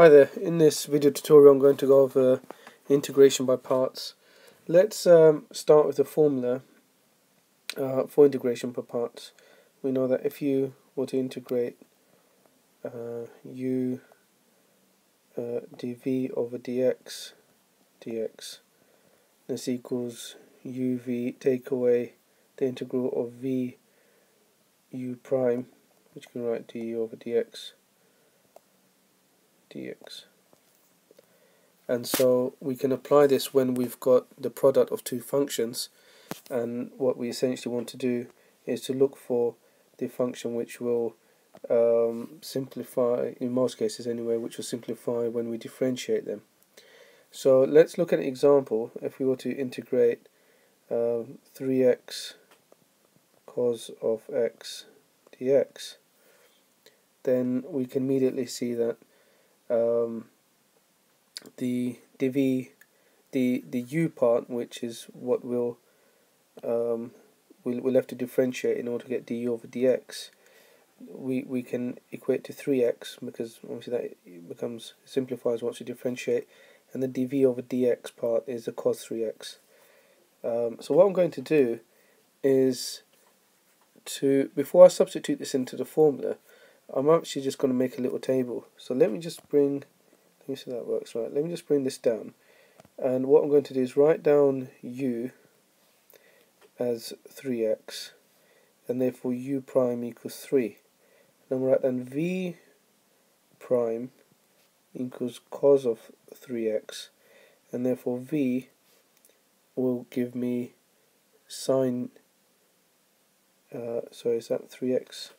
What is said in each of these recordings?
Hi there, in this video tutorial I'm going to go over integration by parts. Let's start with the formula for integration by parts. We know that if you were to integrate u dv over dx, this equals uv, take away the integral of v u prime, which you can write du over dx. And so we can apply this when we've got the product of two functions, and what we essentially want to do is to look for the function which will simplify, in most cases anyway, which will simplify when we differentiate them. So let's look at an example. If we were to integrate 3x cos of x dx, then we can immediately see that the u part, which is what we'll have to differentiate in order to get du over dx, we can equate to 3x, because obviously that becomes simplifies once we differentiate, and the dv over dx part is the cos 3x. So what I'm going to do is before I substitute this into the formula, I'm actually just going to make a little table. So let me just bring, let me see if that works right. Let me just bring this down, and what I'm going to do is write down u as 3x, and therefore u prime equals 3. Then we'll write down v prime equals cos of 3x, and therefore v will give me sine, sorry, is that 3x?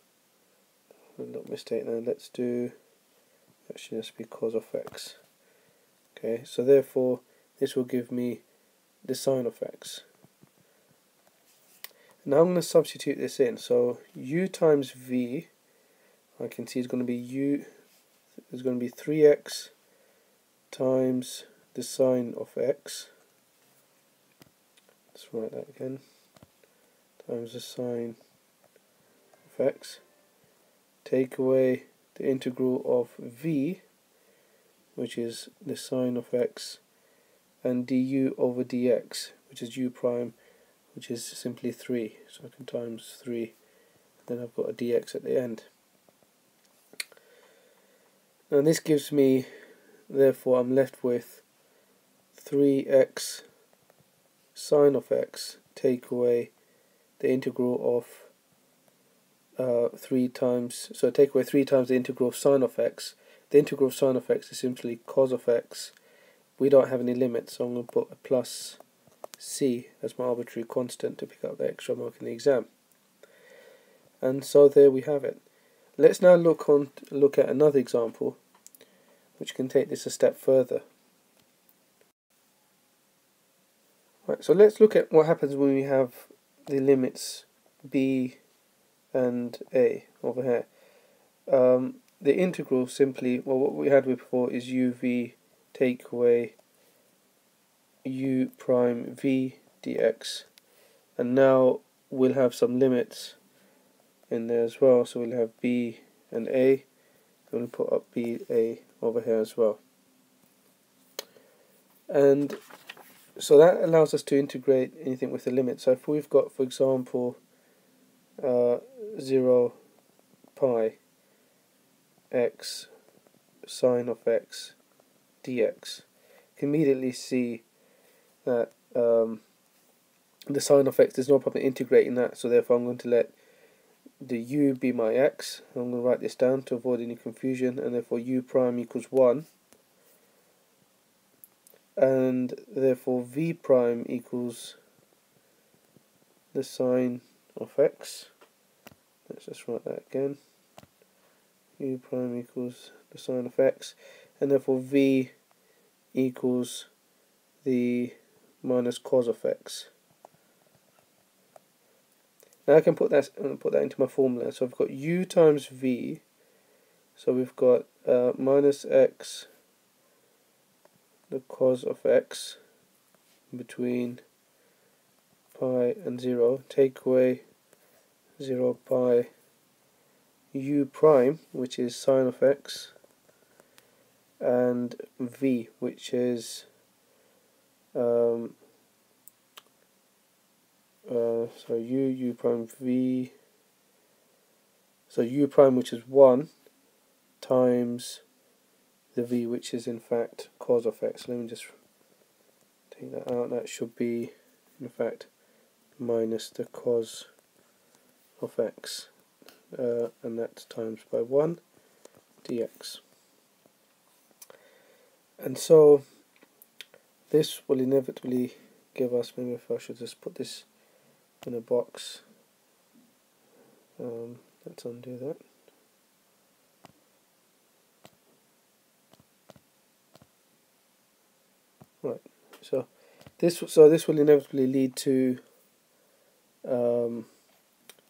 A little mistake now. Let's do, that should just be cos of x. Okay, so therefore this will give me the sine of x. Now I'm going to substitute this in. So u times v, I can see is going to be u is going to be 3x times the sine of x. Let's write that again. Times the sine of x. Take away the integral of v, which is the sine of x, and du over dx, which is u prime, which is simply 3. So I can times 3, then I've got a dx at the end. And this gives me, therefore I'm left with 3x sine of x, take away the integral of 3 times, so take away 3 times the integral of sine of x. The integral of sine of x is simply cos of x. We don't have any limits, so I'm going to put a plus c as my arbitrary constant to pick up the extra mark in the exam. And so there we have it. Let's now look at another example which can take this a step further. Right, so let's look at what happens when we have the limits b and a over here. The integral simply, well, what we had before is uv take away u prime v dx, and now we'll have some limits in there as well, so we'll have b and a, and we'll put up b a over here as well. And so that allows us to integrate anything with the limit. So if we've got, for example, 0 pi x sine of x dx, you can immediately see that the sine of x, there's no problem integrating that, so therefore I'm going to let the u be my x. I'm going to write this down to avoid any confusion, and therefore u prime equals 1, and therefore v prime equals the sine of x. Let's just write that again. U prime equals the sine of x, and therefore v equals the minus cos of x. Now I can put that into my formula. So I've got u times v, so we've got minus x, the cos of x, between pi and 0, take away 0 pi u prime, which is sine of x, and v, which is so u prime v, so u prime, which is 1, times the v, which is in fact cos of x. Let me just take that out. That should be in fact minus the cos of x, and that's times by 1 dx. And so this will inevitably give us, maybe if I should just put this in a box, let's undo that. Right, so this will inevitably lead to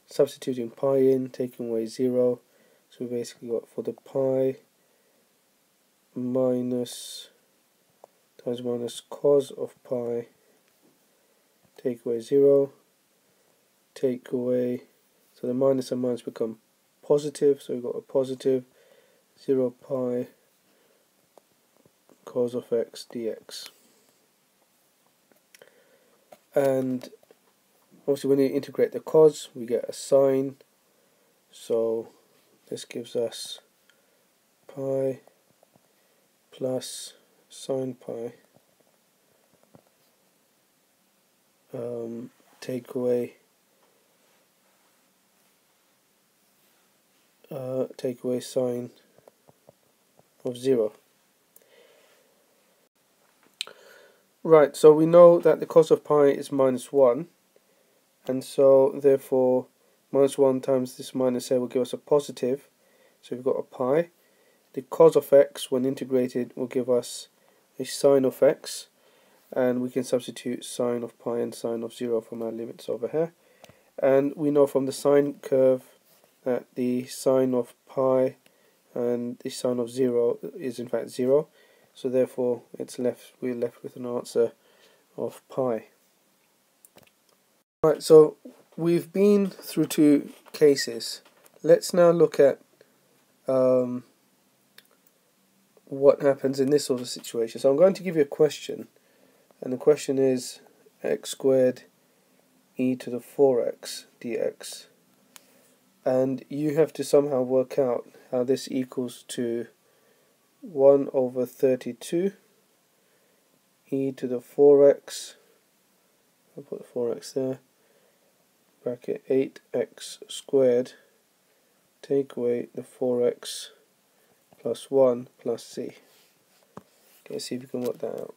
substituting pi in, taking away 0. So we basically got, for the pi, minus times minus cos of pi, take away 0, take away, so the minus and minus become positive, so we've got a positive 0 pi cos of x dx. And obviously when you integrate the cos, we get a sine, so this gives us pi plus sine pi, take away sine of 0. Right, so we know that the cos of pi is minus 1, and so therefore minus 1 times this minus a will give us a positive, so we've got a pi. The cos of x, when integrated, will give us a sine of x, and we can substitute sine of pi and sine of 0 from our limits over here. And we know from the sine curve that the sine of pi and the sine of 0 is in fact 0, so therefore we're left with an answer of pi. Right, so we've been through 2 cases. Let's now look at what happens in this sort of situation. So I'm going to give you a question, and the question is x squared e to the 4x dx, and you have to somehow work out how this equals to 1 over 32 e to the 4x, I'll put the 4x there, bracket 8x squared, take away the 4x plus 1 plus c. Okay, see if you can work that out.